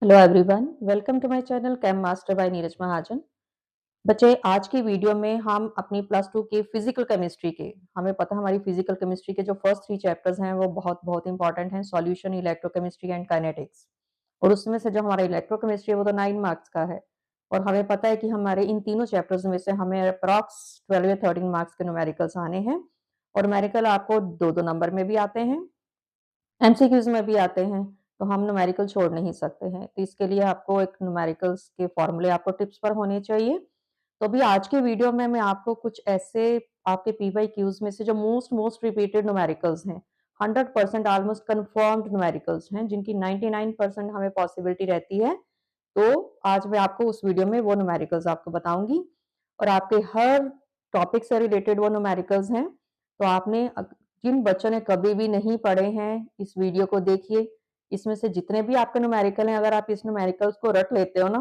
Hello everyone, welcome to my channel chem master by Neeraj Mahajan. बच्चे, आज की वीडियो में हम अपनी प्लस टू की फिजिकल केमिस्ट्री के हमें पता है हमारी फिजिकल केमिस्ट्री के जो फर्स्ट 3 चैप्टर्स हैं वो बहुत बहुत इंपॉर्टेंट हैं। Solution, electrochemistry and kinetics. और उसमें से जो हमारा इलेक्ट्रोकेमिस्ट्री है वो तो 9 मार्क्स का है। और हमें पता है कि हमारे इन तीनों चैप्टर्स में से हमें अप्रॉक्स 12 या 13 मार्क्स के न्यूमेरिकल्स आने हैं। और न्यूमेरिकल आपको दो दो नंबर में भी आते हैं, एमसीक्यूज में भी आते हैं। तो हम न्यूमेरिकल छोड़ नहीं सकते हैं, तो इसके लिए आपको एक न्यूमेरिकल्स के फॉर्मूले आपको टिप्स पर होने चाहिए। तो अभी आज के वीडियो में मैं आपको कुछ ऐसे आपके पीवाई क्यूज में से जो मोस्ट रिपीटेड न्यूमेरिकल्स हैं, 100% ऑलमोस्ट कंफर्म्ड न्यूमेरिकल्स हैं, जिनकी 99% हमें पॉसिबिलिटी रहती है। तो आज मैं आपको उस वीडियो में वो न्यूमेरिकल्स आपको बताऊंगी और आपके हर टॉपिक से रिलेटेड वो न्यूमेरिकल्स हैं। तो आपने जिन बच्चों ने कभी भी नहीं पढ़े हैं, इस वीडियो को देखिए। इसमें से जितने भी आपके न्यूमेरिकल हैं, अगर आप इस न्यूमेरिकल्स को रट लेते हो ना,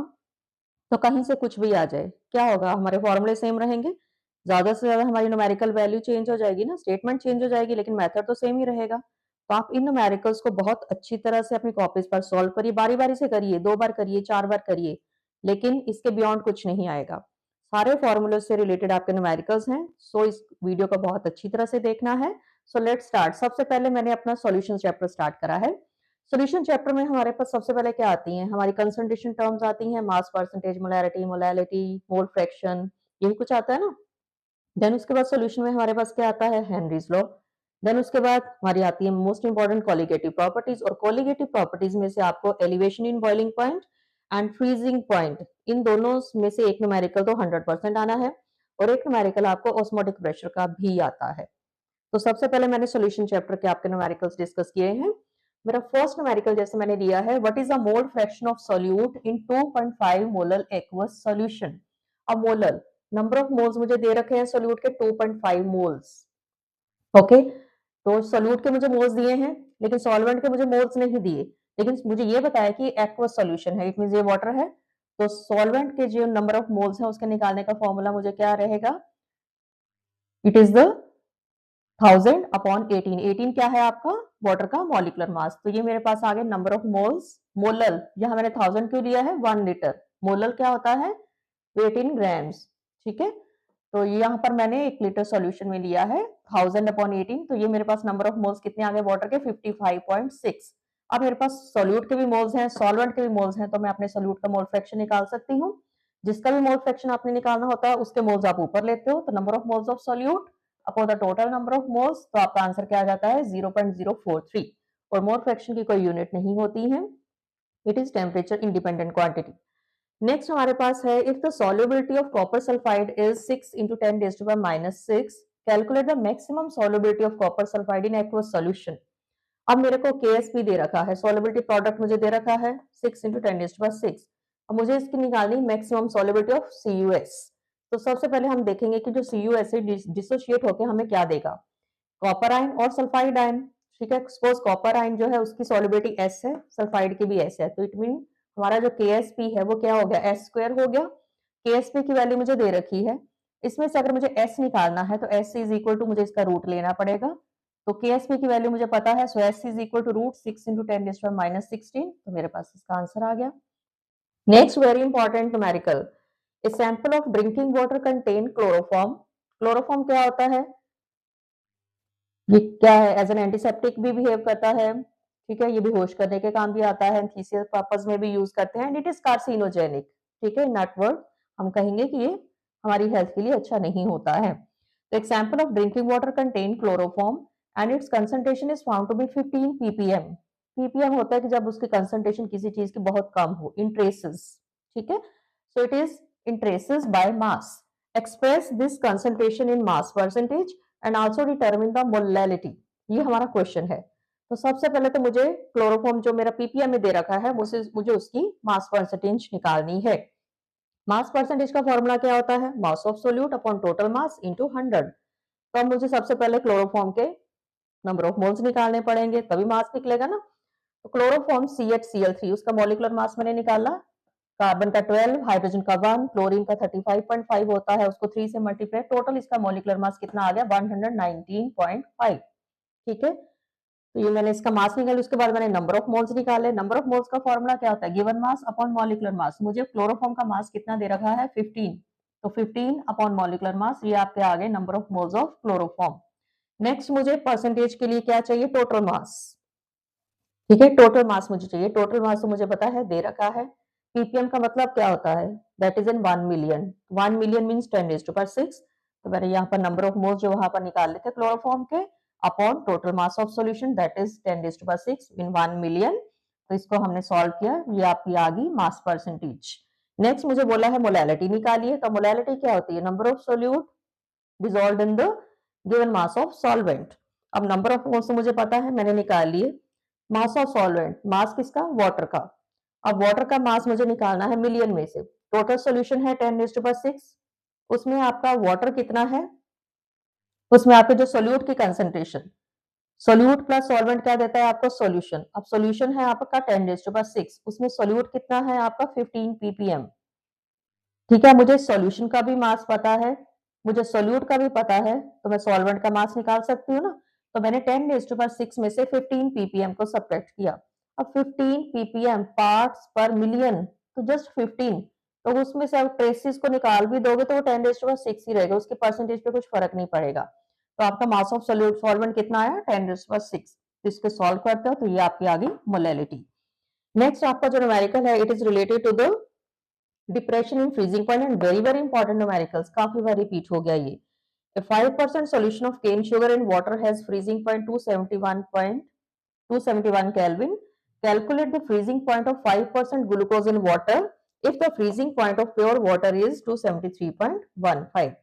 तो कहीं से कुछ भी आ जाए, क्या होगा, हमारे फॉर्मूले सेम रहेंगे। ज्यादा से ज्यादा हमारी न्यूमेरिकल वैल्यू चेंज हो जाएगी ना, स्टेटमेंट चेंज हो जाएगी, लेकिन मेथड तो सेम ही रहेगा। तो आप इन न्यूमेरिकल्स को बहुत अच्छी तरह से अपनी कॉपीज पर सॉल्व करिए, बारी बारी से करिए, 2 बार करिए, 4 बार करिए, लेकिन इसके बियॉन्ड कुछ नहीं आएगा। सारे फॉर्मूले से रिलेटेड आपके न्यूमेरिकल्स हैं। सो इस वीडियो को बहुत अच्छी तरह से देखना है। So let's start. सबसे पहले मैंने अपना सॉल्यूशन चैप्टर स्टार्ट करा है। सॉल्यूशन चैप्टर में हमारे पास सबसे पहले क्या आती हैं, हमारी कंसंट्रेशन टर्म्स आती हैं, mass percentage, molarity, molality, mole fraction, यही कुछ आता है ना। देन उसके बाद सॉल्यूशन में हमारे पास क्या आता है, हेनरीज लॉ। देन उसके बाद हमारी आती है मोस्ट इंपॉर्टेंट कोलिगेटिव प्रॉपर्टीज। और कोलिगेटिव प्रॉपर्टीज में से आपको elevation in boiling point and freezing point, इन दोनों में से एक न्यूमेरिकल तो 100% आना है, और एक न्यूमेरिकल आपको ऑस्मोटिक प्रेशर का भी आता है। तो सबसे पहले मैंने सॉल्यूशन चैप्टर के आपके न्यूमेरिकल्स डिस्कस किए हैं। मेरा फर्स्ट न्यूमेरिकल जैसे मैंने लिया है, what is a mole fraction of solute in 2.5 molar aqueous solution. अब मोलर नंबर ऑफ मोल्स मुझे दे रखे हैं सोल्यूट के 2.5 मोल्स। ओके, तो सोल्यूट के मुझे मोल्स दिए हैं, लेकिन सॉल्वेंट के मुझे मोल्स नहीं दिए। लेकिन मुझे ये बताया कि एक्वस सॉल्यूशन है, इट मींस ये वाटर है। तो सॉल्वेंट के जो नंबर ऑफ मोल्स है उसके निकालने का फॉर्मूला मुझे क्या रहेगा, इट इज द 1000/18। 18 क्या है आपका, वाटर का मॉलिक्यूलर मास। तो ये मेरे पास आ गए नंबर ऑफ मोल्स। मोलल, यहाँ मैंने 1000 क्यों लिया है, 1 लीटर। मोलल क्या होता है, 18 ग्राम्स। ठीक है, तो यहाँ पर मैंने 1 लीटर सॉल्यूशन में लिया है 1000/18। तो ये मेरे पास नंबर ऑफ मोल्स कितने आ गए वाटर के, 55.6। अब मेरे पास सोल्यूट के भी मोल्स हैं, सॉल्वेंट के भी मोल्स हैं, तो मैं अपने सोल्यूट का मोल फ्रैक्शन निकाल सकती हूँ। जिसका भी मोल फ्रैक्शन आपने निकालना होता है उसके मोल्स आप ऊपर लेते हो, तो number of moles of solute upon the total number of moles, तो आपका आंसर क्या आ जाता है, 0.043। और मोल फ्रैक्शन की कोई यूनिट नहीं होती है, it is temperature independent quantity. Next हमारे पास है, if the solubility of copper sulfide is 6 into 10 raised to the -6, calculate the maximum solubility of copper sulfide in aqueous solution। अब मेरे को KSP दे रखा है, solubility प्रोडक्ट मुझे दे रखा है 6 into 10 raised to the 6। अब मुझे इसकी निकालनी मैक्सिमम solubility of CuS। तो सबसे पहले हम देखेंगे कि जो CuS है डिसोशिएट होकर हमें क्या देगा, कॉपर आयन और सल्फाइड आयन। ठीक है, सपोज कॉपर आयन जो है उसकी सॉल्युबिलिटी S है, सल्फाइड की भी S है, तो इट मीन हमारा जो KSP है वो क्या हो गया, S² हो गया। KSP की वैल्यू मुझे दे रखी है, इसमें से अगर मुझे S निकालना है तो S इज इक्वल टू, मुझे इसका रूट लेना पड़ेगा। तो KSP की वैल्यू मुझे पता है, so S is equal to root 6 into 10 raised to the -16। तो मेरे पास इसका आंसर आ गया। Next very important numerical, a sample of drinking water contain chloroform. Chloroform क्या होता है, ये क्या है, एज एन एंटीसेप्टिक भी बिहेव करता है। ठीक है, ये बेहोश करने के काम भी आता है, एंथीसिस पर्पस में भी यूज करते हैं, एंड इट इज कार्सिनोजेनिक। ठीक है, नॉट वर्ड, हम कहेंगे कि ये हमारी हेल्थ के लिए अच्छा नहीं होता है। तो example of drinking water contain chloroform and its concentration is found to be 15 ppm। ppm होता है कि जब उसकी कंसंट्रेशन किसी चीज की बहुत कम हो, इन ट्रेसेस। ठीक है, so it is in traces by mass. Express this concentration in mass percentage and also determine the molality. ये हमारा क्वेश्चन है। तो सबसे पहले तो मुझे क्लोरोफॉर्म जो मेरा पीपीएम में दे रखा है मुझे उसकी मास परसेंटेज निकालनी है। मास परसेंटेज का फॉर्मूला क्या होता है, mass of solute upon total mass into 100। तो अब मुझे सबसे पहले क्लोरोफॉर्म के नंबर ऑफ मोल्स निकालने पड़ेंगे, तभी मास निकलेगा ना। तो क्लोरोफॉर्म CH Cl3, उसका मॉलिक्यूलर मास मैंने निकाला, कार्बन का 12, हाइड्रोजन का 1, क्लोरीन का 35.5 होता है, उसको 3 से मल्टीप्लाई, टोटल इसका मॉलिक्यूलर मास कितना आ गया, 119.5। ठीक है, तो ये मैंने इसका मास निकाला, उसके बाद मैंने नंबर ऑफ मोल्स निकाले। नंबर ऑफ मोल्स का फॉर्मूला क्या होता है? Given mass upon molecular mass. मुझे क्लोरोफॉर्म का मास कितना दे रखा है? 15, तो 15 अपॉन मॉलिक्यूलर मास, ये आपके आ गए number of moles of chloroform. Next मुझे परसेंटेज के लिए क्या चाहिए? Total mass. ठीक है, टोटल मास मुझे चाहिए। टोटल मास तो मुझे पता है, दे रखा है। पीपीएम का मतलब क्या होता है? That is in 1 million. 1 million means 10⁻⁶। तो मैंने यहाँ पर नंबर ऑफ मोल्स जो वहां पर निकाले थे क्लोरोफॉर्म के upon total mass of solution that is 10⁻6 in 1 million. तो इसको हमने सॉल्व किया, ये आपकी आ गई मास परसेंटेज। नेक्स्ट मुझे बोला है मोलैलिटी निकालिए। तो मोलैलिटी क्या होती है? Number of solute dissolved in the given mass of solvent. अब नंबर ऑफ मोल्स मुझे पता है, मैंने निकाल लिए। मास ऑफ सॉल्वेंट, मास किसका? वाटर का। अब वाटर का मास मुझे निकालना है मिलियन में से। टोटल सॉल्यूशन है 10⁻6, उसमें आपका वाटर कितना है? उसमें आपके जो सोल्यूट की कंसेंट्रेशन, सोल्यूट प्लस सॉल्वेंट क्या देता है आपको? सॉल्यूशन। अब सॉल्यूशन है आपका 10⁻6, उसमें सोल्यूट कितना है आपका? 15 ppm। ठीक है, मुझे सॉल्यूशन का भी मास पता है, मुझे सोल्यूट का भी पता है, तो मैं सॉल्वेंट का मास निकाल सकती हूँ ना। तो मैंने 10⁻6 में से 15 ppm को सब्ट्रैक्ट किया। अब 15 ppm पार्ट्स पर मिलियन, तो जस्ट 15, तो उसमें से अब ट्रेसिस को निकाल भी दोगे तो वो 10⁻6 ही रहेगा, उसके परसेंटेज पे कुछ फर्क नहीं पड़ेगा। तो आपका मास ऑफ सोल्यूट सॉल्वेंट कितना आया? 10⁻6। तो इसको सॉल्व करते हो तो ये आपकी आ गई मोलैलिटी। नेक्स्ट आपका जो न्यूमेरिकल है, it is related to the depression in freezing point and very very important numericals, काफी बार रिपीट हो गया ये। A 5% solution of cane sugar in water has freezing point 271 Kelvin. Calculate the freezing point of 5% glucose in water if the freezing point of pure water is 273.15.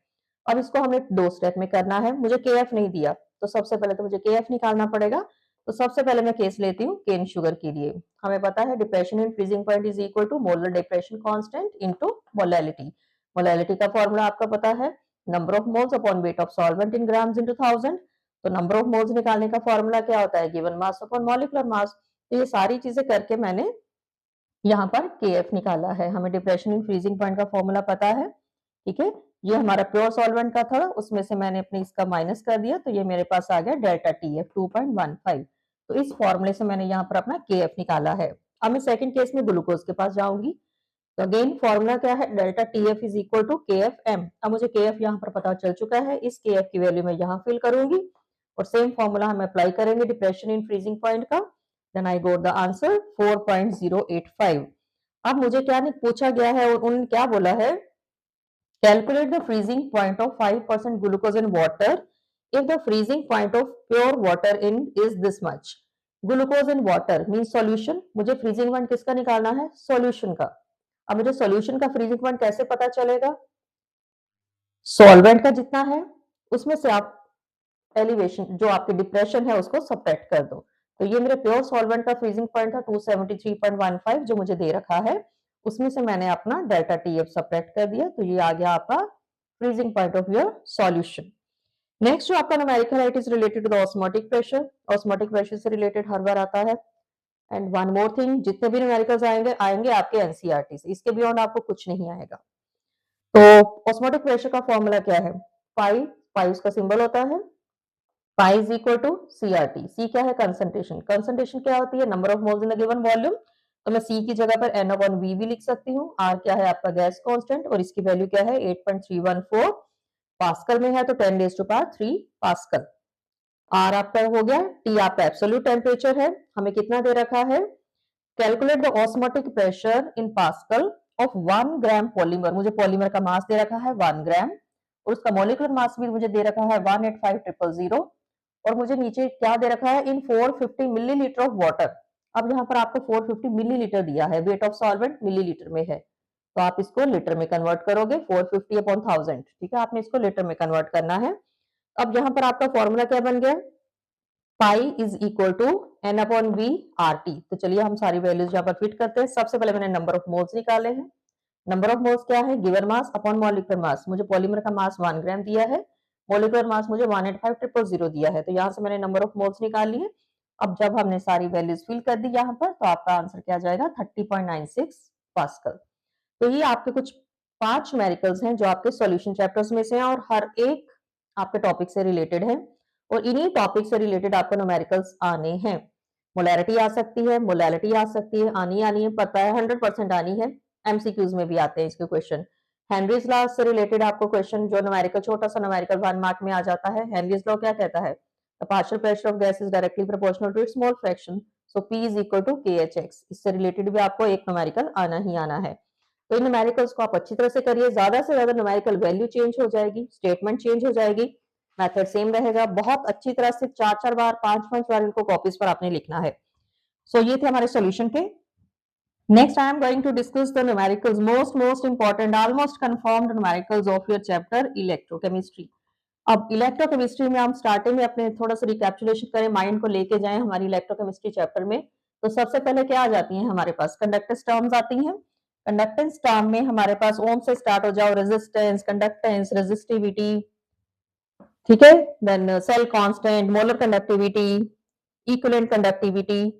अब इसको हमें दो step में करना है। मुझे केएफ नहीं दिया, तो सबसे पहले तो मुझे केएफ निकालना पड़ेगा। तो सबसे पहले मैं केस लेती हूँ केन शुगर के लिए। हमें पता है depression in freezing point is equal to molar depression constant into molality. Molality का फॉर्मूला आपका पता है, number of moles upon weight of solvent in grams into 1000। तो नंबर ऑफ मोल्स निकालने का फॉर्मूला क्या होता है? Given mass upon molecular mass. तो ये सारी चीजें करके मैंने यहाँ पर केएफ निकाला है। हमें डिप्रेशन इन फ्रीजिंग पॉइंट का फॉर्मूला पता है। ठीक है, ये हमारा प्योर सॉल्वेंट का था, उसमें से मैंने अपने इसका माइनस कर दिया, तो ये मेरे पास आ गया डेल्टा टीएफ 2.15। तो इस फॉर्मूले से मैंने यहाँ पर अपना केएफ निकाला है। अब मैं सेकंड केस में ग्लूकोज के पास जाऊंगी। तो अगेन फॉर्मूला क्या है? Delta TF is equal to KF M. अब मुझे केएफ यहाँ पर पता चल चुका है, इस केएफ की वैल्यू मैं यहाँ फिल करूंगी और सेम फॉर्मूला हम अप्लाई करेंगे डिप्रेशन इन फ्रीजिंग पॉइंट का। Then I got the answer 4.085। अब मुझे क्या नहीं पूछा गया है, और उन्होंने क्या बोला है? Calculate the freezing point of 5% glucose in water if the freezing point of pure water in is this much. Glucose in water means solution. मुझे freezing point किसका निकालना है? Solution का। अब मुझे solution का freezing point कैसे पता चलेगा? सॉल्वेंट का जितना है उसमें से आप एलिवेशन जो आपके डिप्रेशन है उसको सब्ट्रैक्ट कर दो। तो ये मेरे प्योर सॉल्वेंट का फ्रीजिंग पॉइंट था 273.15 जो मुझे दे रखा है, उसमें से मैंने अपना डेल्टा टीएफ सब्ट्रैक्ट कर दिया, तो ये आ गया आपका freezing point of your solution. Next जो आपका न्यूमेरिकल है, it is related to the osmotic pressure. Osmotic pressure से रिलेटेड हर बार आता है। एंड वन मोर थिंग, जितने भी न्यूमेरिकल्स आएंगे आएंगे आपके एनसीईआरटी से, इसके बियॉन्ड आपको कुछ नहीं आएगा। तो ऑस्मोटिक प्रेशर का फॉर्मूला क्या है? पाई, पाई उसका सिंबल होता है, pi is equal to CRT. C क्या है? कंसंट्रेशन। कंसंट्रेशन क्या होती है? Number of moles in the given volume. तो मैं सी की जगह पर एन अपॉन वी भी लिख सकती हूँ। आर क्या है? आपका गैस कांस्टेंट, और इसकी वैल्यू क्या है? 8.314 पास्कल में है, तो 10⁻³ पास्कल। आर आपका हो गया, टी आपका एब्सोल्यूट टेम्परेचर है, हमें कितना दे रखा है? Calculate the osmotic pressure in pascal of 1 gram polymer. मुझे पॉलीमर का मास दे रखा है 1 ग्राम, और उसका मॉलिक्यूलर मास भी मुझे दे रखा है 185,000, और मुझे नीचे क्या दे रखा है? इन 450 मिलीलीटर ऑफ वाटर। अब यहाँ पर आपको 450 मिलीलीटर दिया है, वेट ऑफ सॉल्वेंट मिलीलीटर में है, तो आप इसको लीटर में कन्वर्ट करोगे 450 अपॉन 1000। ठीक है, आपने इसको लीटर में कन्वर्ट करना है। अब यहाँ पर आपका फॉर्मूला क्या बन गया? Pi is equal to n upon V R T. तो चलिए हम सारी वैल्यूज यहाँ पर फिट करते हैं। सबसे पहले मैंने नंबर ऑफ मोल्स निकाले हैं। नंबर ऑफ मोल्स क्या है? Given mass upon molecular mass. मुझे पॉलीमर का मास 1 ग्राम दिया है, मॉलिक्यूलर मास मुझे 185,000 दिया है, तो यहाँ से मैंने नंबर ऑफ मोल्स निकाल लिए। अब जब हमने सारी वैल्यूज फिल कर दी यहाँ पर, तो आपका आंसर क्या जाएगा? 30.96 पास्कल। तो ये आपके कुछ 5 न्यूमेरिकल्स हैं जो आपके सॉल्यूशन चैप्टर्स में से हैं, और हर एक आपके टॉपिक से रिलेटेड है। और इन्हीं टॉपिक से रिलेटेड आपको न्यूमेरिकल्स आने हैं। मोलैरिटी आ सकती है, मोलैलिटी आ सकती है, आनी है, पता है 100% आनी है। एमसीक्यूज में भी आते हैं इसके क्वेश्चन। हेनरीज लॉ से रिलेटेड आपको क्वेश्चन जो न्यूमेरिकल, छोटा सा न्यूमेरिकल 1 मार्क में आ जाता है। हेनरीज लॉ क्या कहता है? The partial pressure of gas is directly proportional to its mole fraction, so P is equal to KHX। इससे रिलेटेड भी आपको एक न्यूमेरिकल आना ही आना है। तो इन न्यूमेरिकल्स को आप अच्छी तरह से करिए। ज्यादा से ज्यादा न्यूमेरिकल वैल्यू चेंज हो जाएगी, स्टेटमेंट चेंज हो जाएगी, मेथड सेम रहेगा। बहुत अच्छी तरह से 4-4 बार 5-5 बार इनको कॉपीज पर आपने लिखना है। सो ये थे हमारे सॉल्यूशन के। Next I am going to discuss the numericals, most important, almost confirmed numericals of your chapter electrochemistry. अब इलेक्ट्रोकेमिस्ट्री में हम स्टार्टिंग में अपने थोड़ा सा रिकैप्चुलेशन करें, माइंड को लेके जाएं हमारी इलेक्ट्रोकेमिस्ट्री चैप्टर में। तो सबसे पहले क्या आ जाती हैं हमारे पास? कंडक्टेंस टर्म्स आती हैं। कंडक्टेंस टर्म में हमारे पास ओम से स्टार्ट हो जाओ, रेजिस्टेंस, कंडक्टेंस, रेजिस्टिविटी, ठीक है, then cell constant, molar conductivity, equivalent conductivity.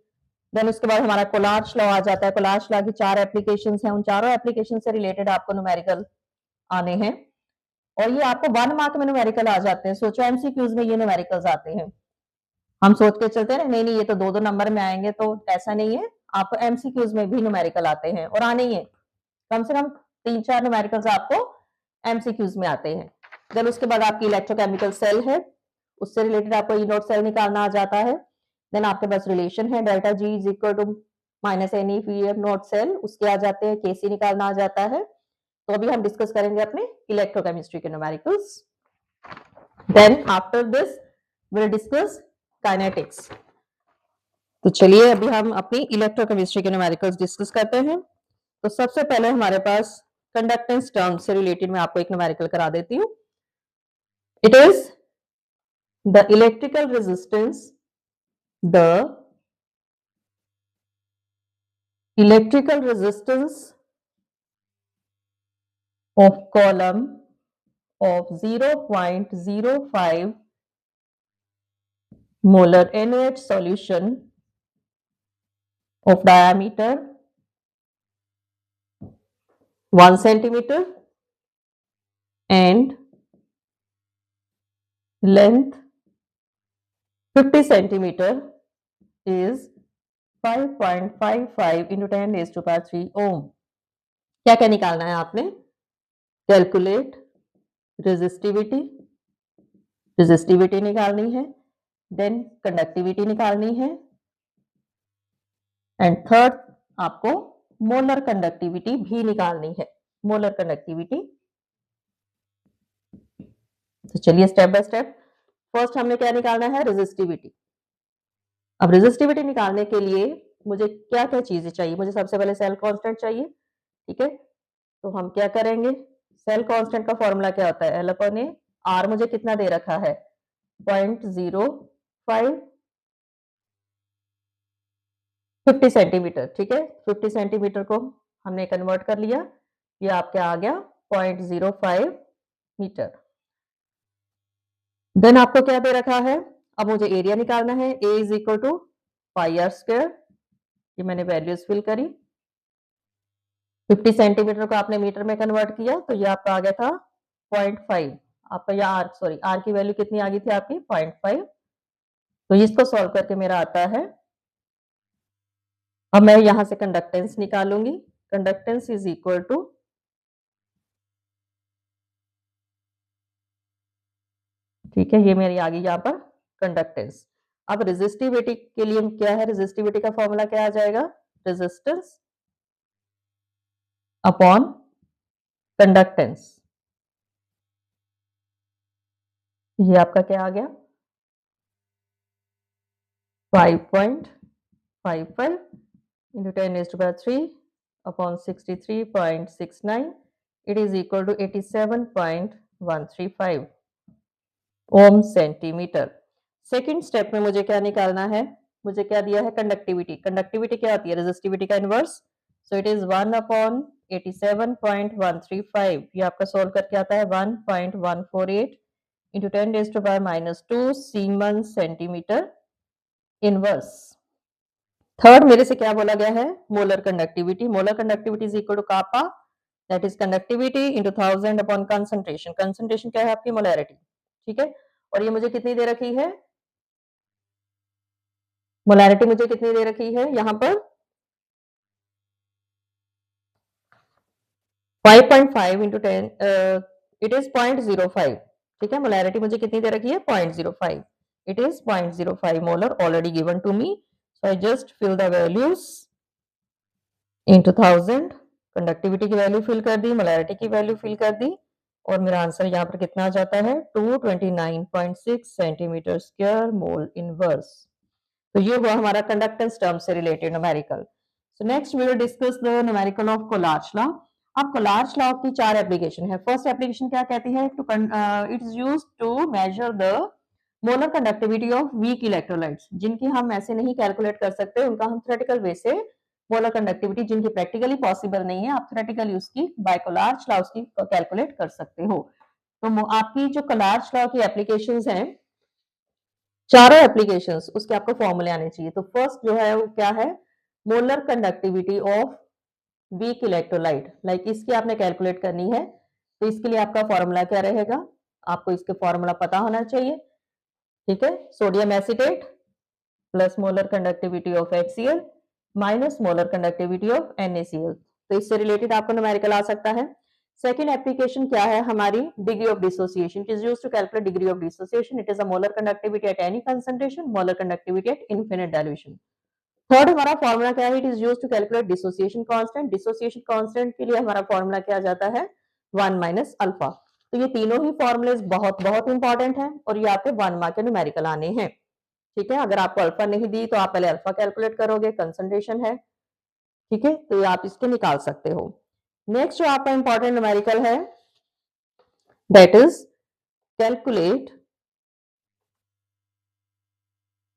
Then उसके बाद हमारा कोलार्च लॉ आ जाता है। कोलार्च लॉ की 4 एप्लीकेशंस हैं, उन चारों एप्लीकेशन से रिलेटेड आपको न्यूमेरिकल आने हैं और ये आपको 1 मार्क में न्यूमेरिकल आ जाते हैं। सोचो एमसीक्यूज में ये न्यूमेरिकल्स आते हैं। हम सोच के चलते हैं नहीं ये तो 2-2 नंबर में आएंगे, तो ऐसा नहीं है, आपको एमसीक्यूज में भी न्यूमेरिकल आते हैं और आने ही है। कम से कम 3-4 न्यूमेरिकल्स आपको एमसीक्यूज में आते हैं। देन उसके बाद आपकी इलेक्ट्रोकेमिकल सेल है, उससे रिलेटेड आपको ई नोट सेल निकालना आ जाता है। देन आपके पास रिलेशन है delta G is equal to minus n E P not cell, उसके आ जाते हैं, केसी निकालना आ जाता है। तो अभी हम डिस्कस करेंगे अपने इलेक्ट्रोकेमिस्ट्री के numericals. Then after this will discuss kinetics. तो चलिए अभी हम अपनी इलेक्ट्रोकेमिस्ट्री के न्यूमेरिकल्स डिस्कस करते हैं। तो सबसे पहले हमारे पास कंडक्टेंस टर्म से रिलेटेड मैं आपको एक न्यूमेरिकल करा देती हूँ। It is the electrical resistance, the electrical resistance of column of 0.05 molar NaOH solution of diameter 1 centimeter and length 50 centimeter is 5.55 into 10 raised to power 3 ohm। क्या क्या निकालना है आपने? कैलकुलेट रेजिस्टिविटी, रेजिस्टिविटी निकालनी है, देन कंडक्टिविटी निकालनी है, and third आपको मोलर कंडक्टिविटी भी निकालनी है, मोलर कंडक्टिविटी। तो चलिए स्टेप बाय स्टेप। फर्स्ट हमने क्या निकालना है? रेजिस्टिविटी। अब रेजिस्टिविटी निकालने के लिए मुझे क्या क्या चीजें चाहिए? मुझे सबसे पहले सेल कांस्टेंट चाहिए, ठीक है। तो हम क्या करेंगे? सेल कांस्टेंट का फॉर्मूला क्या होता है? L upon A. आर मुझे कितना दे रखा है? 0.05, 50 सेंटीमीटर, ठीक है। 50 सेंटीमीटर को हमने कन्वर्ट कर लिया, ये आपके आ गया 0.05 मीटर। देन आपको क्या दे रखा है? अब मुझे एरिया निकालना है। A is equal to pi r square, ये मैंने वैल्यूज फिल करी। 50 सेंटीमीटर को आपने मीटर में कन्वर्ट किया तो ये आपका आ गया था 0.5। आपका या आर, सॉरी आर की वैल्यू कितनी आ गई थी आपकी? 0.5। तो इसको सॉल्व करके मेरा आता है, अब मैं यहां से कंडक्टेंस निकालूंगी। कंडक्टेंस इज इक्वल टू, ठीक है, ये मेरी आ गई यहाँ पर कंडक्टेंस। अब रेजिस्टिविटी के लिए क्या है? रेजिस्टिविटी का फॉर्मूला क्या आ जाएगा? Resistance upon conductance. ये आपका क्या आ गया? 5.55 into 10 raised to power 3 upon 63.69, it is equal to 87.135 ohm centimetre. Second step में मुझे क्या निकालना है? मुझे क्या दिया है? कंडक्टिविटी। कंडक्टिविटी क्या होती है? रेजिस्टिविटी का inverse. So it is 1 upon 87.135। ये आपका सोल्व करके आता है 1.148 into 10 raise to power -2 siemens centimetre inverse. Third मेरे से क्या बोला गया है? Molar conductivity. Molar conductivity is equal to kappa, that is conductivity into 1000 upon concentration. Concentration क्या है आपकी? मोलैरिटी, ठीक है। और ये मुझे कितनी दे रखी है, मोलैरिटी मुझे कितनी दे रखी है यहाँ पर 5.5 इंटू 10 इट इज 0.05, ठीक है। मोलैरिटी मुझे कितनी दे रखी है 0.05, it is 0.05 molar already given to me, so I just fill the values into 1000, conductivity की वैल्यू फिल कर दी, मोलैरिटी की वैल्यू फिल कर दी, और मेरा आंसर यहाँ पर कितना आ जाता है 229.6 सेंटीमीटर स्क्वायर मोल इनवर्स। तो ये हुआ हमारा कंडक्टेंस टर्म से related numerical. So next we will discuss the numerical of Kohlrausch law. अब कोलार्च लॉ की 4 एप्लीकेशन है। फर्स्ट एप्लीकेशन क्या कहती है, it is used to measure the molar conductivity of weak electrolytes, जिनकी हम ऐसे नहीं कैलकुलेट कर सकते, उनका हम थ्योरेटिकल वे से मोलर कंडक्टिविटी जिनकी प्रैक्टिकली पॉसिबल नहीं है, आप थ्योरेटिकली उसकी बाय कोलार्च लॉ उसकी कैलकुलेट कर सकते हो। तो आपकी जो कोलार्च लॉ की एप्लीकेशंस हैं, चारों एप्लीकेशंस, उसके आपको फॉर्मूले आने चाहिए। तो फर्स्ट जो है वो क्या है, molar conductivity of weak electrolyte, like इसकी आपने कैलकुलेट करनी है। तो इसके लिए आपका फॉर्मूला क्या रहेगा, आपको इसके फॉर्मूला पता होना चाहिए, ठीक है। Sodium acetate plus molar conductivity of HCl minus molar conductivity of NaCl। तो इससे रिलेटेड आपको न्यूमेरिकल आ सकता है। सेकेंड एप्लीकेशन क्या है हमारी, degree of dissociation, it is used to calculate degree of dissociation, it is a molar conductivity at any concentration, molar conductivity at infinite dilution. Third हमारा formula क्या है, it is used to calculate dissociation constant, dissociation constant के लिए हमारा formula क्या जाता है 1 minus alpha. तो ये तीनों ही फॉर्मूलेज बहुत बहुत इंपॉर्टेंट हैं और ये आपके 1 मार्क के न्यूमेरिकल आने हैं, ठीक है। अगर आपको अल्फा नहीं दी तो आप पहले अल्फा कैलकुलेट करोगे, कंसंट्रेशन है, ठीक है, तो आप इसके निकाल सकते हो। नेक्स्ट जो आपका इंपॉर्टेंट न्यूमेरिकल है that is calculate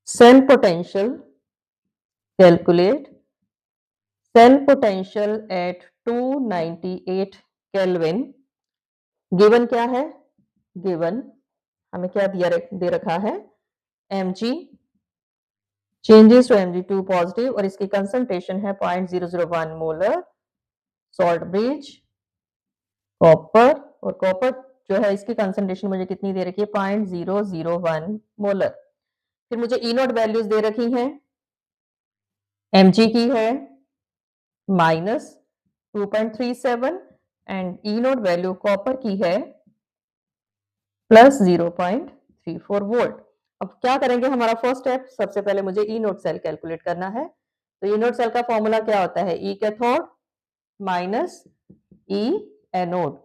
cell potential, calculate cell potential at 298 kelvin. Given क्या है, गिवन हमें क्या दे रखा है mg, changes to mg2 positive, और इसकी कंसंट्रेशन है 0.001 मोलर, सॉल्ट ब्रिज कॉपर, और कॉपर जो है इसकी कंसंट्रेशन मुझे कितनी दे रखी है 0.001 मोलर। फिर मुझे ई नोट वैल्यूज दे रखी हैं, mg की है -2.37 and E note value copper की है +0.34 वोल्ट। अब क्या करेंगे, हमारा फर्स्ट स्टेप, सबसे पहले मुझे ई नोट सेल कैलकुलेट करना है। तो ई नोट सेल का फॉर्मूला क्या होता है, ई कैथोड माइनस ई एनोड।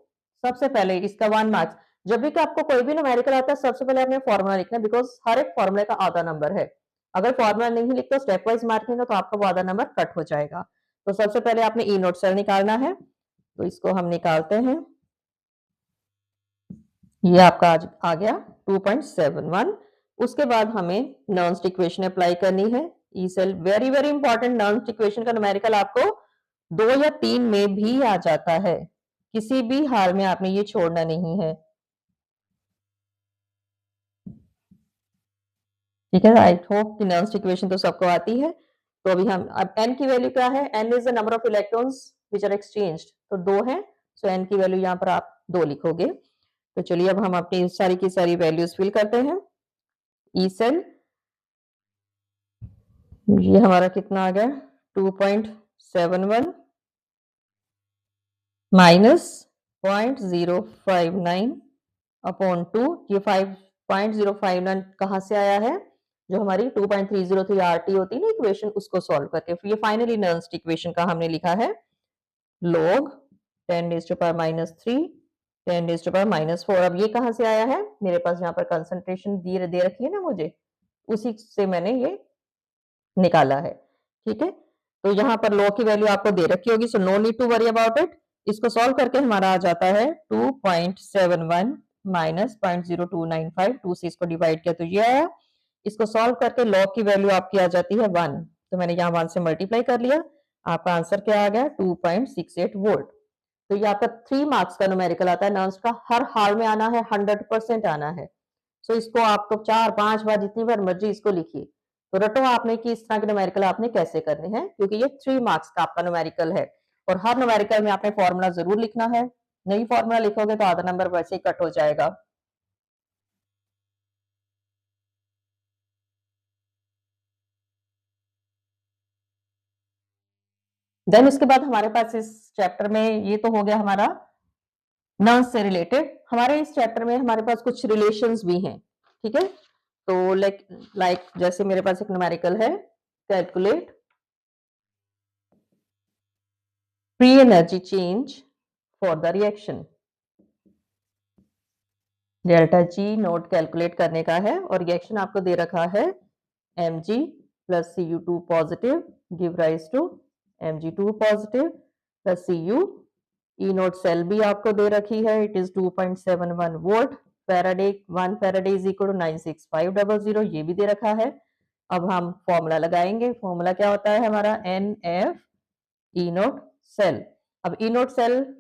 सबसे पहले इसका 1 मार्क्स, जब भी आपको कोई भी न्यूमेरिकल आता है सबसे पहले आपने फॉर्मूला लिखना है, बिकॉज हर एक फॉर्मूले का आधा नंबर है। अगर फॉर्मूला नहीं लिखते स्टेप वाइज मार्किंग तो आपका वो आधा नंबर कट हो जाएगा। तो सबसे पहले आपने ई नोट सेल निकालना है, तो इसको हम निकालते हैं। ये आपका आज आ गया 2.71। उसके बाद हमें नर्न्स इक्वेशन अप्लाई करनी है। E cell very very important, Nernst equation का न्यूमेरिकल आपको 2 या 3 में भी आ जाता है, किसी भी हाल में आपने ये छोड़ना नहीं है, ठीक है। आई होप कि नर्न्स इक्वेशन तो सबको आती है। तो अभी हम, अब n की वैल्यू क्या है, n is the number of electrons which are exchanged, तो 2 है, सो n की वैल्यू यहाँ पर आप 2 लिखोगे। तो चलिए अब हम अपनी सारी की सारी वैल्यूज फिल करते हैं। ई सेल, ये हमारा कितना आ गया 2.71 माइनस 0.059 अपॉन 2, ये 5.059 कहाँ से आया है, जो हमारी 2.303 RT होती है ना इक्वेशन, उसको सॉल्व करके ये फाइनली नर्न्स इक्वेशन का हमने लिखा है log 10⁻³ 10⁻⁻4। अब ये कहाँ से आया है, मेरे पास यहाँ पर कंसंट्रेशन दे रखी है ना मुझे, उसी से मैंने ये निकाला है, ठीक है। तो यहाँ पर लॉ की वैल्यू आपको दे रखी होगी, so no need to worry about it. इसको सॉल्व करके हमारा आ जाता है 2.71 माइनस 0.0295, 2 से इसको डिवाइड किया तो ये आया। इसको सॉल्व करके लॉ की वैल्यू आपकी आ जाती है 1, तो मैंने यहाँ 1 से मल्टीप्लाई कर लिया, आपका आंसर क्या आ गया 2.68 वोल्ट। तो ये आपका 3 मार्क्स का न्यूमेरिकल आता है, नर्व्स का हर हाल में आना है, 100% आना है। सो इसको आपको 4-5 बार जितनी बार मर्जी इसको लिखिए, तो रटो आपने कि इस तरह के न्यूमेरिकल आपने कैसे करने हैं, क्योंकि ये 3 मार्क्स का आपका न्यूमेरिकल है और हर न्यूमेरिकल में आपने फॉर्मूला जरूर लिखना है। नहीं फॉर्मूला लिखोगे तो आधा नंबर वैसे ही कट हो जाएगा। देन उसके बाद हमारे पास इस चैप्टर में ये तो हो गया हमारा नर्स से रिलेटेड। हमारे इस चैप्टर में हमारे पास कुछ रिलेशंस भी हैं, ठीक है। तो लाइक जैसे मेरे पास एक न्यूमेरिकल है, calculate free energy change for the reaction. Delta G note calculate करने का है और रिएक्शन आपको दे रखा है mg plus cu2 positive give rise to mg2 positive plus cu। E nought cell भी आपको दे रखी है, it is 2.71 volt faraday, 1 faraday is equal to 96500, ये भी दे रखा है। अब हम फॉर्मूला लगाएंगे। फॉर्मूला क्या होता है हमारा, n F E nought cell. अब ई नोट सेल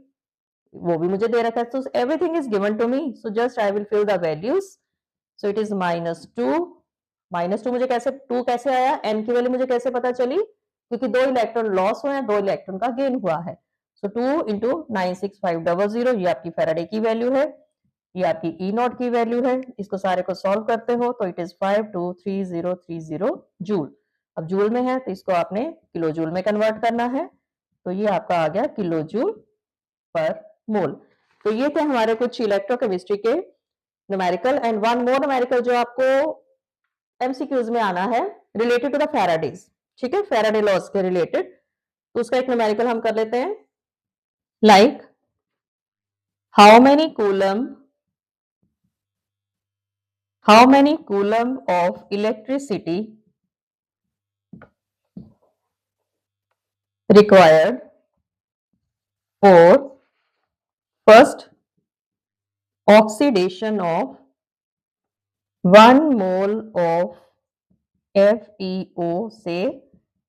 वो भी मुझे दे रखा है, तो everything is given to me, so just I will fill the values. So it is -2 मुझे कैसे 2 कैसे आया, एन की वैल्यू मुझे कैसे पता चली, क्योंकि 2 इलेक्ट्रॉन लॉस हुए हैं, 2 इलेक्ट्रॉन का गेन हुआ है। सो 2 इंटू 96500, ये आपकी फैराडे की वैल्यू है, ये आपकी ई नॉट की वैल्यू है। इसको सारे को सॉल्व करते हो तो इट इज 523030 जूल। अब जूल में है तो इसको आपने किलो जूल में कन्वर्ट करना है, तो ये आपका आ गया किलो जूल पर मोल। तो ये थे हमारे कुछ इलेक्ट्रोकेमिस्ट्री के numerical. And one more numerical जो आपको एमसीक्यूज में आना है, रिलेटेड टू द फैराडेज, ठीक है, फैराडे लॉज के रिलेटेड। तो उसका एक न्यूमेरिकल हम कर लेते हैं, like how many coulomb of electricity required for first oxidation of 1 mole of FeO से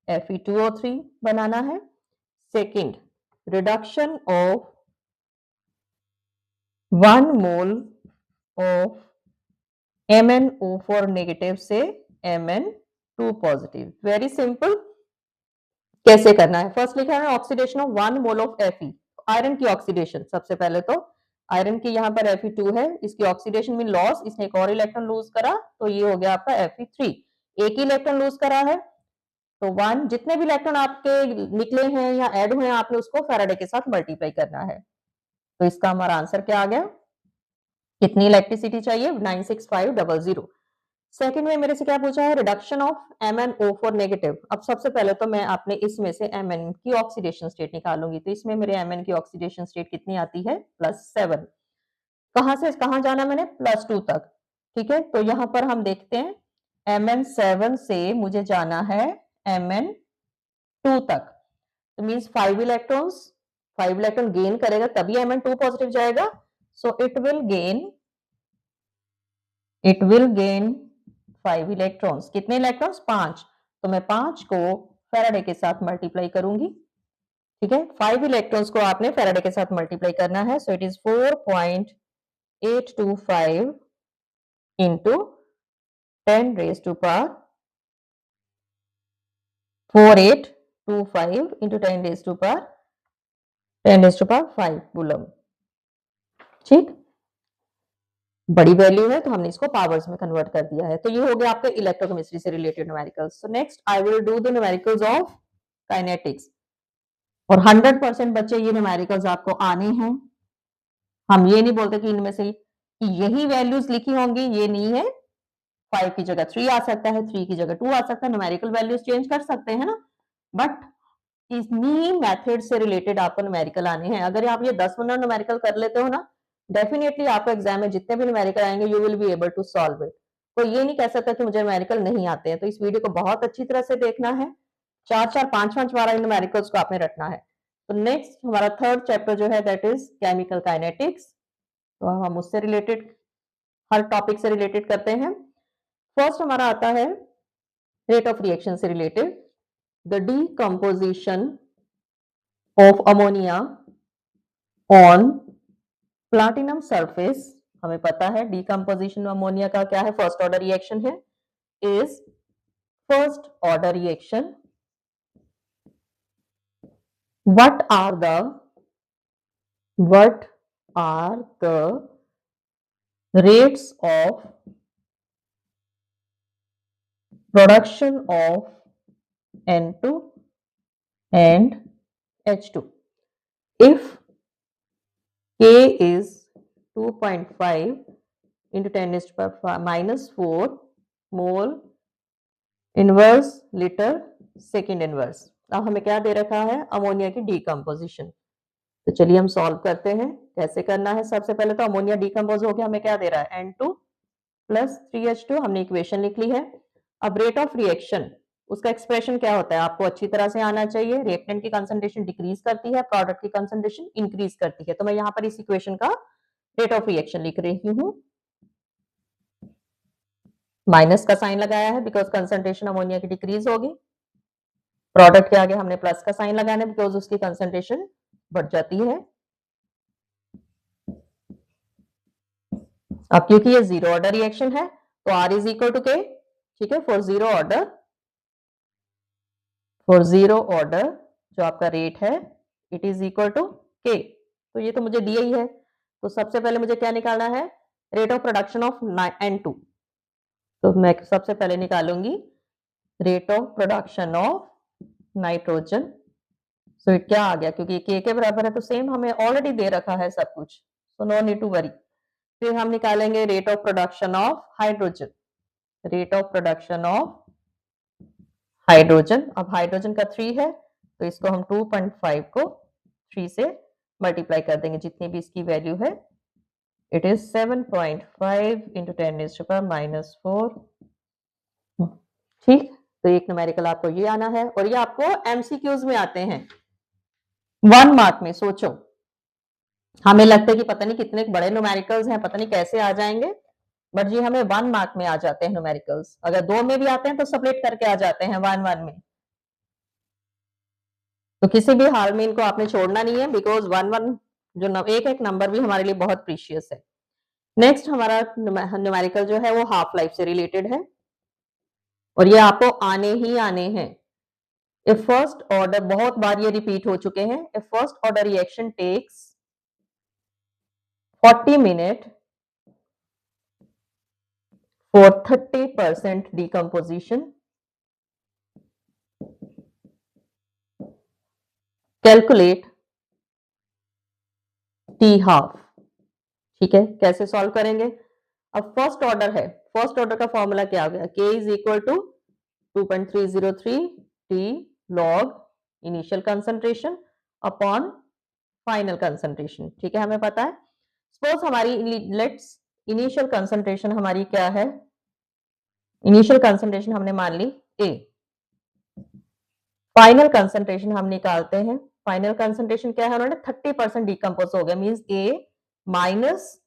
Fe2O3 बनाना है। Second, reduction of 1 mole of MnO4 negative से Mn2 पॉजिटिव। Very simple. कैसे करना है, फर्स्ट लिखा है oxidation of 1 mole of Fe, iron की oxidation. सबसे पहले तो आयरन की यहाँ पर Fe2 है, इसकी ऑक्सीडेशन में लॉस, इसने एक और इलेक्ट्रॉन लूज करा तो ये हो गया आपका Fe3, एक ही इलेक्ट्रॉन लूज करा है। तो 1, जितने भी इलेक्ट्रॉन आपके निकले हैं या ऐड हुए हैं, आपने उसको फैराडे के साथ मल्टीप्लाई करना है। तो इसका हमारा आंसर क्या आ गया, कितनी इलेक्ट्रिसिटी चाहिए, 96500। सेकंड में मेरे से क्या पूछा है, रिडक्शन ऑफ MnO4 नेगेटिव। अब सबसे पहले तो मैं अपने इसमें से Mn की ऑक्सीडेशन स्टेट निकालूंगी, तो इसमें मेरे Mn की ऑक्सीडेशन स्टेट कितनी आती है, +7। कहां से कहां जाना मैंने, +2 तक, ठीक है। तो यहां पर हम देखते हैं Mn7 से मुझे जाना है Mn2 तक, तो मीन्स 5 इलेक्ट्रॉन्स, 5 इलेक्ट्रॉन गेन करेगा तभी Mn2 पॉजिटिव जाएगा। So it will gain 5 electrons. कितने इलेक्ट्रॉन्स, 5। तो मैं 5 को फैराडे के साथ मल्टीप्लाई करूंगी, ठीक है। 5 इलेक्ट्रॉन्स को आपने फैराडे के साथ मल्टीप्लाई करना है। So it is 4.825 into 10 raise to power 4825 into 10 raise to power 5 coulomb, ठीक। बड़ी वैल्यू है तो हमने इसको पावर्स में कन्वर्ट कर दिया है। तो ये हो गया आपका इलेक्ट्रोकेमिस्ट्री से related numericals. So next I will do the numericals of kinetics. और 100% बच्चे ये न्यूमेरिकल्स आपको आने हैं। हम ये नहीं बोलते कि इनमें से यही वैल्यूज लिखी होंगी, ये नहीं है। 5 की जगह 3 आ सकता है, 3 की जगह 2 आ सकता है, न्यूमेरिकल वैल्यूज चेंज कर सकते हैं ना, बट इन्हीं मेथड से रिलेटेड आपको न्यूमेरिकल आने हैं। अगर आप ये 10-15 न्यूमेरिकल कर लेते हो ना, डेफिनेटली आपको एग्जाम में जितने भी न्यूमेरिकल आएंगे you will be able to solve it. कोई ये नहीं कह सकता कि मुझे न्यूमेरिकल नहीं आते हैं। तो इस वीडियो को बहुत अच्छी तरह से देखना है, 4-4 5-5 बार इन न्यूमेरिकल्स को आपने रटना है। तो नेक्स्ट हमारा थर्ड चैप्टर जो है दैट इज केमिकल काइनेटिक्स। तो हम उससे रिलेटेड हर टॉपिक से रिलेटेड करते हैं। फर्स्ट हमारा आता है रेट ऑफ रिएक्शन से related, the decomposition of ammonia on platinum surface. हमें पता है डीकंपोजिशन अमोनिया का क्या है, फर्स्ट ऑर्डर रिएक्शन है, is first order reaction. what are the rates of production of N2 and H2. If K is 2.5 into 10 raised to power minus 4 mole inverse litre second inverse. अब हमें क्या दे रखा है, ammonia की decomposition. तो चलिए हम सॉल्व करते हैं। कैसे करना है, सबसे पहले तो अमोनिया डीकम्पोज हो गया, हमें क्या दे रहा है N2 प्लस 3H2, हमने इक्वेशन लिख ली है। अब रेट ऑफ रिएक्शन, उसका एक्सप्रेशन क्या होता है आपको अच्छी तरह से आना चाहिए। रिएक्टेंट की कंसंट्रेशन डिक्रीज करती है, प्रोडक्ट की कंसंट्रेशन इंक्रीज करती है। तो मैं यहाँ पर इस इक्वेशन का रेट ऑफ रिएक्शन लिख रही हूँ। माइनस का साइन लगाया है बिकॉज कंसंट्रेशन अमोनिया की डिक्रीज होगी। प्रोडक्ट के आगे हमने प्लस का साइन लगाना है बिकॉज उसकी कंसंट्रेशन बढ़ जाती है। अब क्योंकि ये जीरो ऑर्डर रिएक्शन है तो R इज इक्वल टू के, ठीक है। फॉर जीरो ऑर्डर जो आपका रेट है इट इज इक्वल टू के। तो ये तो मुझे दिया ही है, तो सबसे पहले मुझे क्या निकालना है, rate of production of N2। तो मैं सबसे पहले निकालूंगी rate of production of nitrogen. So क्या आ गया, क्योंकि के बराबर है तो सेम हमें ऑलरेडी दे रखा है सब कुछ, so no need to worry. फिर हम निकालेंगे rate of production of hydrogen. Rate of production of hydrogen, अब हाइड्रोजन का 3 है तो इसको हम 2.5 को 3 से मल्टीप्लाई कर देंगे, जितनी भी इसकी वैल्यू है। It is 7.5 into 10 raised to power minus 4। ठीक, तो एक न्यूमेरिकल आपको ये आना है, और ये आपको एमसीक्यूज में आते हैं 1 मार्क में। सोचो, हमें लगता है कि पता नहीं कितने बड़े न्यूमेरिकल्स हैं, पता नहीं कैसे आ जाएंगे, बट जी हमें 1 मार्क में आ जाते हैं न्यूमेरिकल्स। अगर 2 में भी आते हैं तो सबलेट करके आ जाते हैं 1 में। तो किसी भी हाल में इनको आपने छोड़ना नहीं है बिकॉज 1 जो एक नंबर भी हमारे लिए बहुत प्रीशियस है। नेक्स्ट हमारा न्यूमेरिकल जो है वो हाफ लाइफ से रिलेटेड है, और ये आपको आने ही आने हैं। ए फर्स्ट ऑर्डर, बहुत बार ये रिपीट हो चुके हैं। A first order reaction takes 40 minute for 30% decomposition. Calculate T half। ठीक है, कैसे सॉल्व करेंगे। अब फर्स्ट ऑर्डर है, फर्स्ट ऑर्डर का फॉर्मूला क्या हो गया, K is equal to 2.303 T log initial concentration upon final concentration. ठीक है, हमें पता है। सपोज हमारी लेट्स इनिशियल कंसंट्रेशन हमारी क्या है, इनिशियल कंसंट्रेशन हमने मान ली A। फाइनल कंसंट्रेशन हम निकालते हैं। फाइनल कंसंट्रेशन क्या है, उन्होंने 30% डिकम्पोज हो गया, means A minus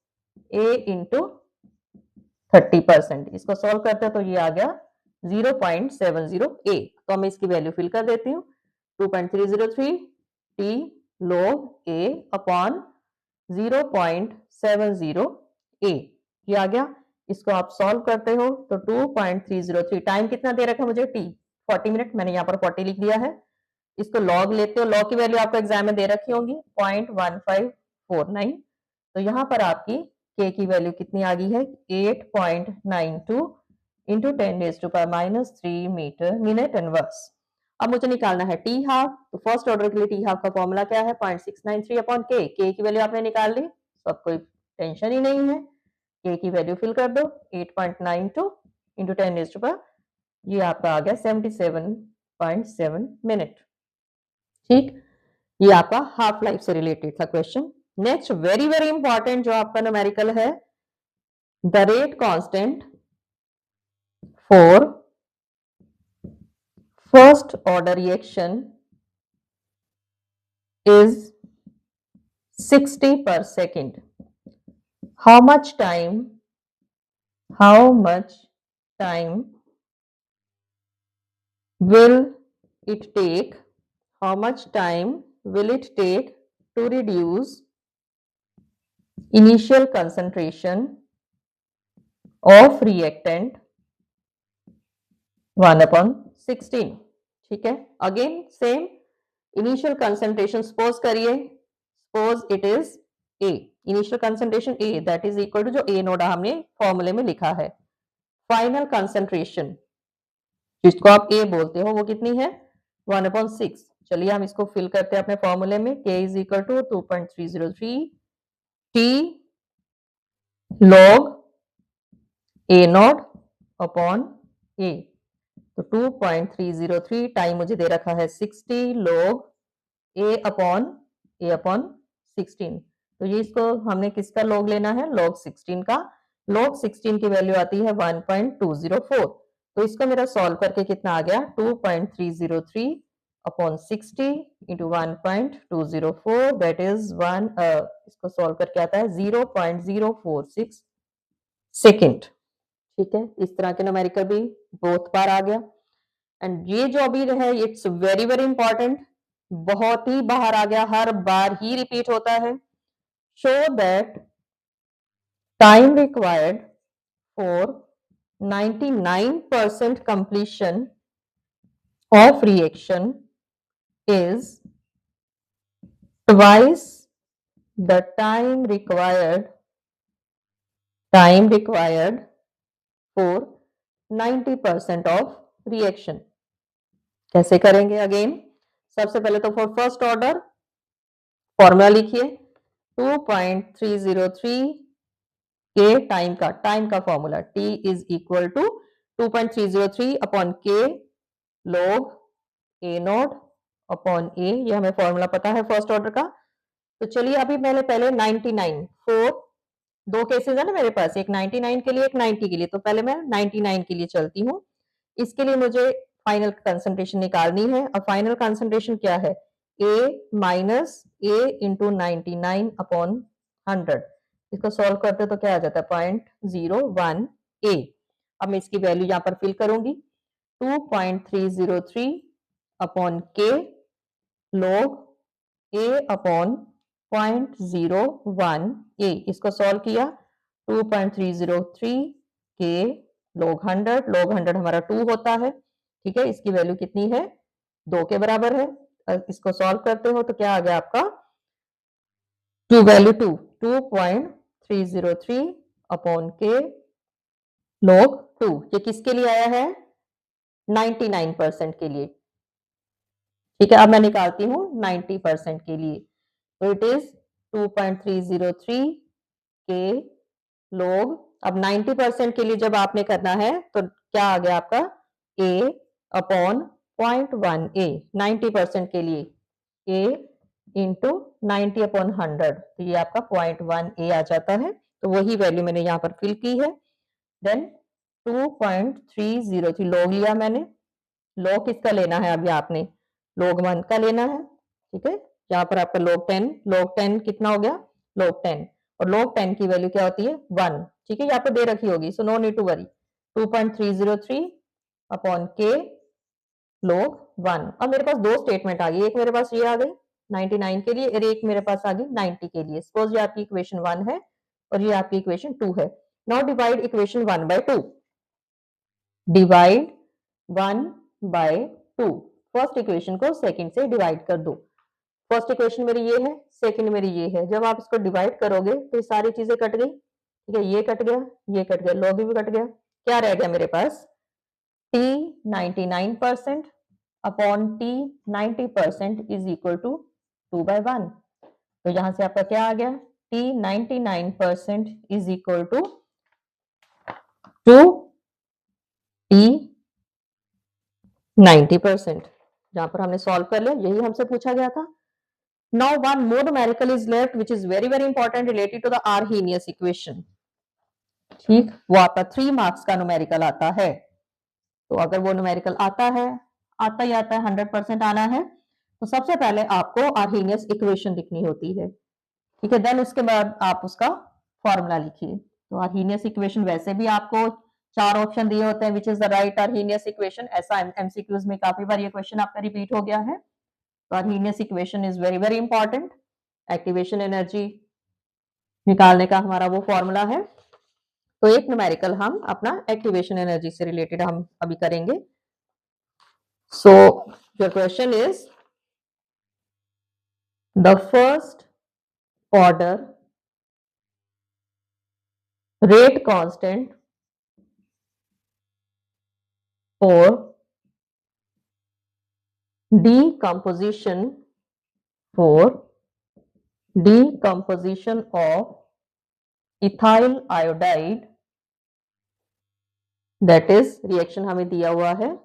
A into 30%। इसको सॉल्व करते हैं तो ये आ गया 0.70A। तो मैं इसकी वैल्यू फिल कर देती हूँ, 2.303 T log A upon 0.70A, ये आ गया। इसको आप सॉल्व करते हो तो 2.303, टाइम कितना दे रखा है मुझे T 40 मिनट, मैंने यहाँ पर 40 लिख दिया है। इसको लॉग लेते हो, लॉग की वैल्यू आपको एग्जाम में दे रखी होंगी 0.1549। तो यहाँ पर आपकी के की वैल्यू कितनी आ गई है, 8.92 into 10 raised to power minus 3 metre minute inverse. अब मुझे निकालना है टी हाफ। तो फर्स्ट ऑर्डर के लिए टी हाफ का फॉर्मूला क्या है, 0.693 अपॉन के की वैल्यू आपने निकाल ली, तो अब कोई टेंशन ही नहीं है। के की वैल्यू फिल कर दो, 8.92 इंटू 10 raised to power, ये आपका आ गया 77.7 मिनट। ठीक, ये आपका हाफ लाइफ से रिलेटेड था question. Next very very important जो आपका न्यूमेरिकल है, the rate constant for first order reaction is 60 per second. How much time will it take, how much time will it take to reduce initial concentration of reactant 1/16। ठीक है, again same initial concentration suppose करिए, suppose it is a, initial concentration a that is equal to जो a नोडा हमने फॉर्मूले में लिखा है। Final concentration जिसको आप ए बोलते हो वो कितनी है 1/6। चलिए हम इसको फिल करते हैं अपने फॉर्मूले में। K is equal to 2.303 T log A nought upon A। तो 2.303 टाइम मुझे दे रखा है 60 log A अपॉन 16। तो ये इसको हमने किसका log लेना है? log 16 का। log 16 की वैल्यू आती है 1.204। तो इसको मेरा सॉल्व करके कितना आ गया? 2.303 अपॉन 60 इंटू 1.204 दैट इज इसको सॉल्व करके आता है 0.046 सेकेंड। ठीक है, इस तरह के न्यूमेरिकल भी बहुत बार आ गया। एंड ये जो अभी है इट्स वेरी वेरी इंपॉर्टेंट, बहुत ही बाहर आ गया, हर बार ही रिपीट होता है। Show that time required for 99% completion of reaction is twice the time required for 90% of reaction। कैसे करेंगे? अगेन सबसे पहले तो फॉर फर्स्ट ऑर्डर फॉर्मूला लिखिए 2.303 के टाइम का formula T is equal to 2.303 upon K log A nought upon A। ये हमें फॉर्मूला पता है फर्स्ट ऑर्डर का। तो चलिए अभी पहले 99 फोर दो केसेस है ना मेरे पास, एक 99 के लिए एक 90 के लिए। तो पहले मैं 99 के लिए चलती हूँ। इसके लिए मुझे फाइनल कंसंट्रेशन निकालनी है। और फाइनल कंसंट्रेशन क्या है? A minus A into 99 upon 100। इसको सॉल्व करते तो क्या आ जाता है? 0.01 A। अब मैं इसकी वैल्यू यहाँ पर फिल करूंगी 2.303 upon K log A upon 0.01 A। इसको सॉल्व किया 2.303 K log 100 हमारा 2 होता है। ठीक है, इसकी वैल्यू कितनी है? 2 के बराबर है। इसको सॉल्व करते हो तो क्या आ गया आपका? Value 2.303 upon K log 2। ये किसके लिए आया है? 99% के लिए। ठीक है, अब मैं निकालती हूँ 90% के लिए। तो इट इज 2.303 के log। अब 90% के लिए जब आपने करना है तो क्या आ गया आपका? A upon 0.1 A। 90% के लिए A इंटू 90 अपॉन 100, तो ये आपका 0.1 A आ जाता है। तो वही वैल्यू मैंने यहाँ पर फिल की है। देन 2.303 log लिया मैंने। log किसका लेना है? अभी आपने log 1 का लेना है। ठीक है, यहाँ पर आपका log 10 कितना हो गया? log 10। और log 10 की वैल्यू क्या होती है? 1। ठीक है, यहाँ पे दे रखी होगी, so no need to worry. 2.303 upon K log 1। अब मेरे पास दो स्टेटमेंट आ गई, एक मेरे पास ये आ गई 99 के लिए और एक मेरे पास आ गई 90 के लिए। सपोज ये आपकी इक्वेशन 1 है और ये आपकी इक्वेशन 2 है। Now divide equation 1 by 2। Divide 1 by 2। First equation को सेकंड से डिवाइड कर दो। फर्स्ट इक्वेशन मेरी ये है, सेकंड मेरी ये है। जब आप इसको डिवाइड करोगे तो ये सारी चीजें कट गई। ठीक है, ये कट गया, ये कट गया, log भी कट गया। क्या रह गया मेरे पास? T 99% upon T 90% is equal to 2/1। तो यहां से आपका क्या आ गया? T 99% is equal to 2 T 90%। जहां पर हमने सॉल्व कर लिया, यही हमसे पूछा गया था। Now one more numerical is left which is very very important related to the Arrhenius equation। ठीक, वो आपका 3 मार्क्स का न्यूमेरिकल आता है। तो अगर वो न्यूमेरिकल आता ही आता है, 100% आना है, तो सबसे पहले आपको आर्हीनियस इक्वेशन लिखनी होती है। ठीक है, देन उसके बाद आप उसका फॉर्मूला लिखिए। तो आर्हीनियस इक्वेशन वैसे भी आपको 4 ऑप्शन दिए होते हैं, which is the right Arrhenius equation. ऐसा एमसीक्यूज में काफी बार ये क्वेश्चन आपका रिपीट हो गया है। तो Arrhenius equation is very very important. Activation energy निकालने का हमारा वो फॉर्मूला है। तो एक न्यूमेरिकल हम अपना एक्टिवेशन एनर्जी से रिलेटेड हम अभी करेंगे। So your question is the first order rate constant for decomposition for decomposition of ethyl iodide, that is reaction हमें दिया हुआ है,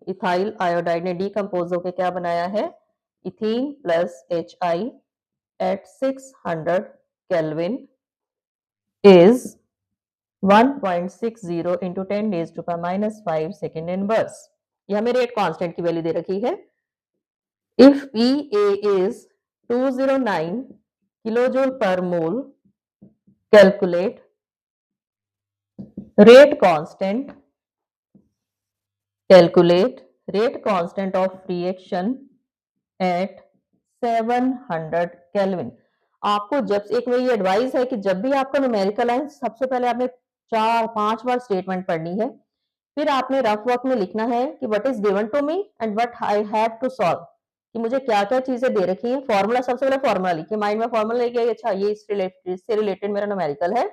इथाइल आयोडाइड ने डिकम्पोज होकर क्या बनाया है, ethene plus HI at 600 Kelvin is 1.60 into 10 raised to power minus 5 second inverse. ये हमें रेट कांस्टेंट की वैल्यू दे रखी है. If EA is 209 kilojoule per mole, calculate rate constant of reaction at 700 Kelvin. आपको जब एक मेरी एडवाइस है कि जब भी आपका न्यूमेरिकल है, सबसे पहले आपने 4-5 बार स्टेटमेंट पढ़नी है, फिर आपने रफ वर्क में लिखना है कि what is given to me and what I have to solve, कि मुझे क्या क्या चीजें दे रखी हैं. फॉर्मूला सबसे पहले फॉर्मूला लिखिए, माइंड में फॉर्मूला लेके, अच्छा ये इससे रिलेटेड मेरा न्यूमेरिकल है,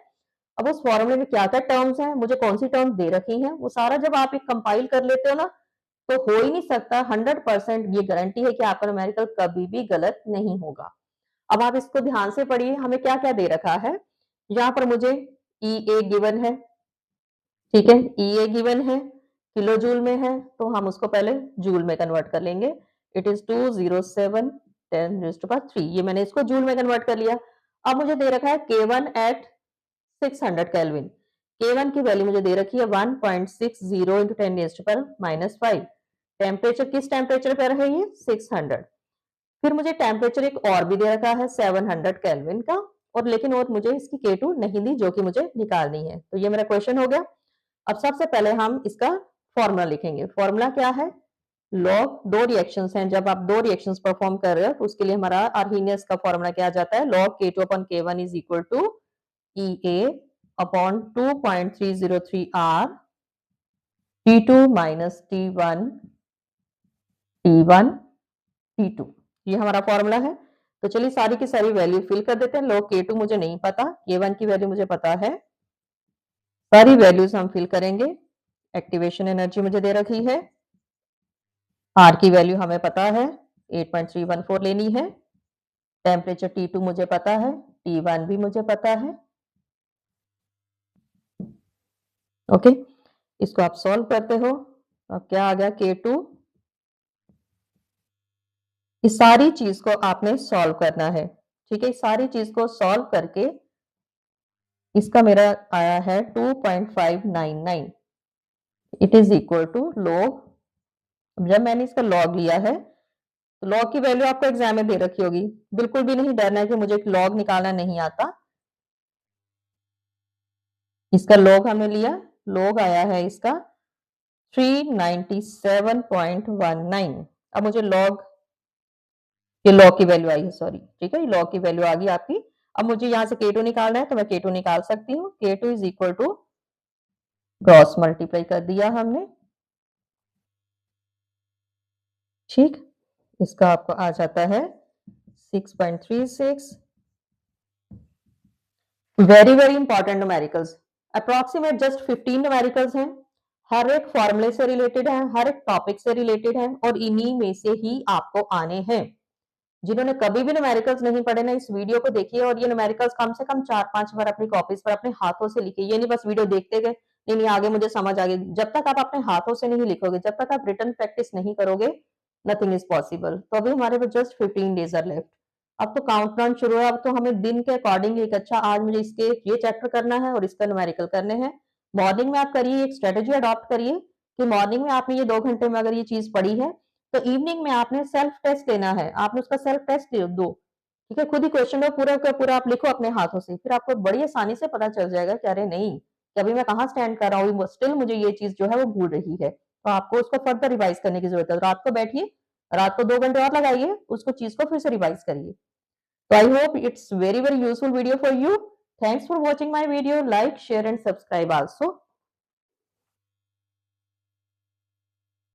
अब उस फॉर्मूले में क्या क्या टर्म्स हैं, मुझे कौन सी टर्म्स दे रखी हैं, वो सारा जब आप एक कंपाइल कर लेते हो ना, तो हो ही नहीं सकता, 100% ये गारंटी है कि आपका न्यूमेरिकल कभी भी गलत नहीं होगा. अब आप इसको ध्यान से पढ़िए, हमें क्या क्या दे रखा है. यहाँ पर मुझे EA गिवन है, ठीक है, EA गिवन है, किलो जूल में है, तो हम उसको पहले जूल में कन्वर्ट कर लेंगे. इट इज 207 10⁻3, ये मैंने इसको जूल में कन्वर्ट कर लिया. अब मुझे दे रखा है K1 एट 600 केल्विन. K1 की वैल्यू मुझे दे रखी है 1.60 into 10⁻⁻5. टेम्परेचर किस टेम्परेचर पर है ये, 600. फिर मुझे टेम्परेचर एक और भी दे रखा है 700 केल्विन का, और लेकिन और मुझे इसकी K2 नहीं दी, जो कि मुझे निकालनी है. तो ये मेरा क्वेश्चन हो गया. अब सबसे पहले हम इसका फॉर्मूला लिखेंगे. फॉर्मूला क्या है, लॉग, दो रिएक्शंस हैं, जब आप दो रिएक्शंस परफॉर्म कर रहे हो तो उसके लिए हमारा आर्हेनियस का फॉर्मूला क्या आ जाता है, log K2 upon K1 is equal to EA upon 2.303 R T2 minus T1 T2. ये हमारा फॉर्मूला है. तो चलिए सारी की सारी वैल्यू फिल कर देते हैं. log K2 मुझे नहीं पता, K1 की वैल्यू मुझे पता है, सारी वैल्यूज हम फिल करेंगे. एक्टिवेशन एनर्जी मुझे दे रखी है, R की वैल्यू हमें पता है 8.314 लेनी है, टेम्परेचर T2 मुझे पता है, T1 भी मुझे पता है. ओके, इसको आप सॉल्व करते हो. अब क्या आ गया, K2. इस सारी चीज को आपने सॉल्व करना है, ठीक है. सारी चीज को सॉल्व करके इसका मेरा आया है 2.599. It is equal to log, जब मैंने इसका लॉग लिया है तो लॉग की वैल्यू आपको एग्जाम में दे रखी होगी, बिल्कुल भी नहीं डरना है कि मुझे लॉग निकालना नहीं आता. इसका लॉग हमने लिया, लॉग आया है इसका 397.19. अब मुझे लॉग, ये लॉग की वैल्यू आई है, सॉरी, ठीक है, ये लॉग की वैल्यू आ गई आपकी. अब मुझे यहां से K2 निकालना है, तो मैं K2 निकाल सकती हूँ. K2 is equal to cross multiply कर दिया हमने, ठीक. इसका आपको आ जाता है 6.36. Very very important numericals, approximate just 15 numericals हैं. हर एक फॉर्मूले से रिलेटेड है, हर एक टॉपिक से रिलेटेड है, और इन्हीं में से ही आपको आने हैं. जिन्होंने कभी भी न्यूमेरिकल्स नहीं पढ़े ना, इस वीडियो को देखिए, और ये न्यूमेरिकल्स कम से कम 4-5 बार अपनी कॉपीज पर अपने हाथों से लिखिए. ये नहीं बस वीडियो देखते गए, नहीं नहीं आगे मुझे समझ आ गई. जब तक आप अपने हाथों से नहीं लिखोगे, जब तक आप रिटन प्रैक्टिस नहीं करोगे, नथिंग इज पॉसिबल. तो अभी हमारे पास जस्ट 15 डेज आर लेफ्ट. अब तो काउंटडाउन शुरू है. अब तो हमें दिन के अकॉर्डिंग एक, अच्छा आज मुझे इसके ये चैप्टर करना है और इसका न्यूमेरिकल करने हैं. मॉर्निंग में आप करिए, एक स्ट्रेटेजी अडॉप्ट करिए कि मॉर्निंग में आपने ये 2 घंटे में अगर ये चीज पढ़ी है, तो इवनिंग में आपने सेल्फ टेस्ट लेना है. आपने उसका सेल्फ टेस्ट दो, ठीक है. खुद ही क्वेश्चन को पूरा का पूरा आप लिखो अपने हाथों से, फिर आपको बड़ी आसानी से पता चल जाएगा कि अरे नहीं, कि अभी मैं कहाँ स्टैंड कर रहा हूँ, स्टिल मुझे ये चीज जो है वो भूल रही है. तो आपको उसको फर्दर रिवाइज करने की जरूरत है. रात को बैठिए, रात को 2 घंटे और लगाइए, उसको चीज को फिर से रिवाइज करिए. तो I hope it's very very useful video for you. Thanks for watching my video. Like, share and subscribe also.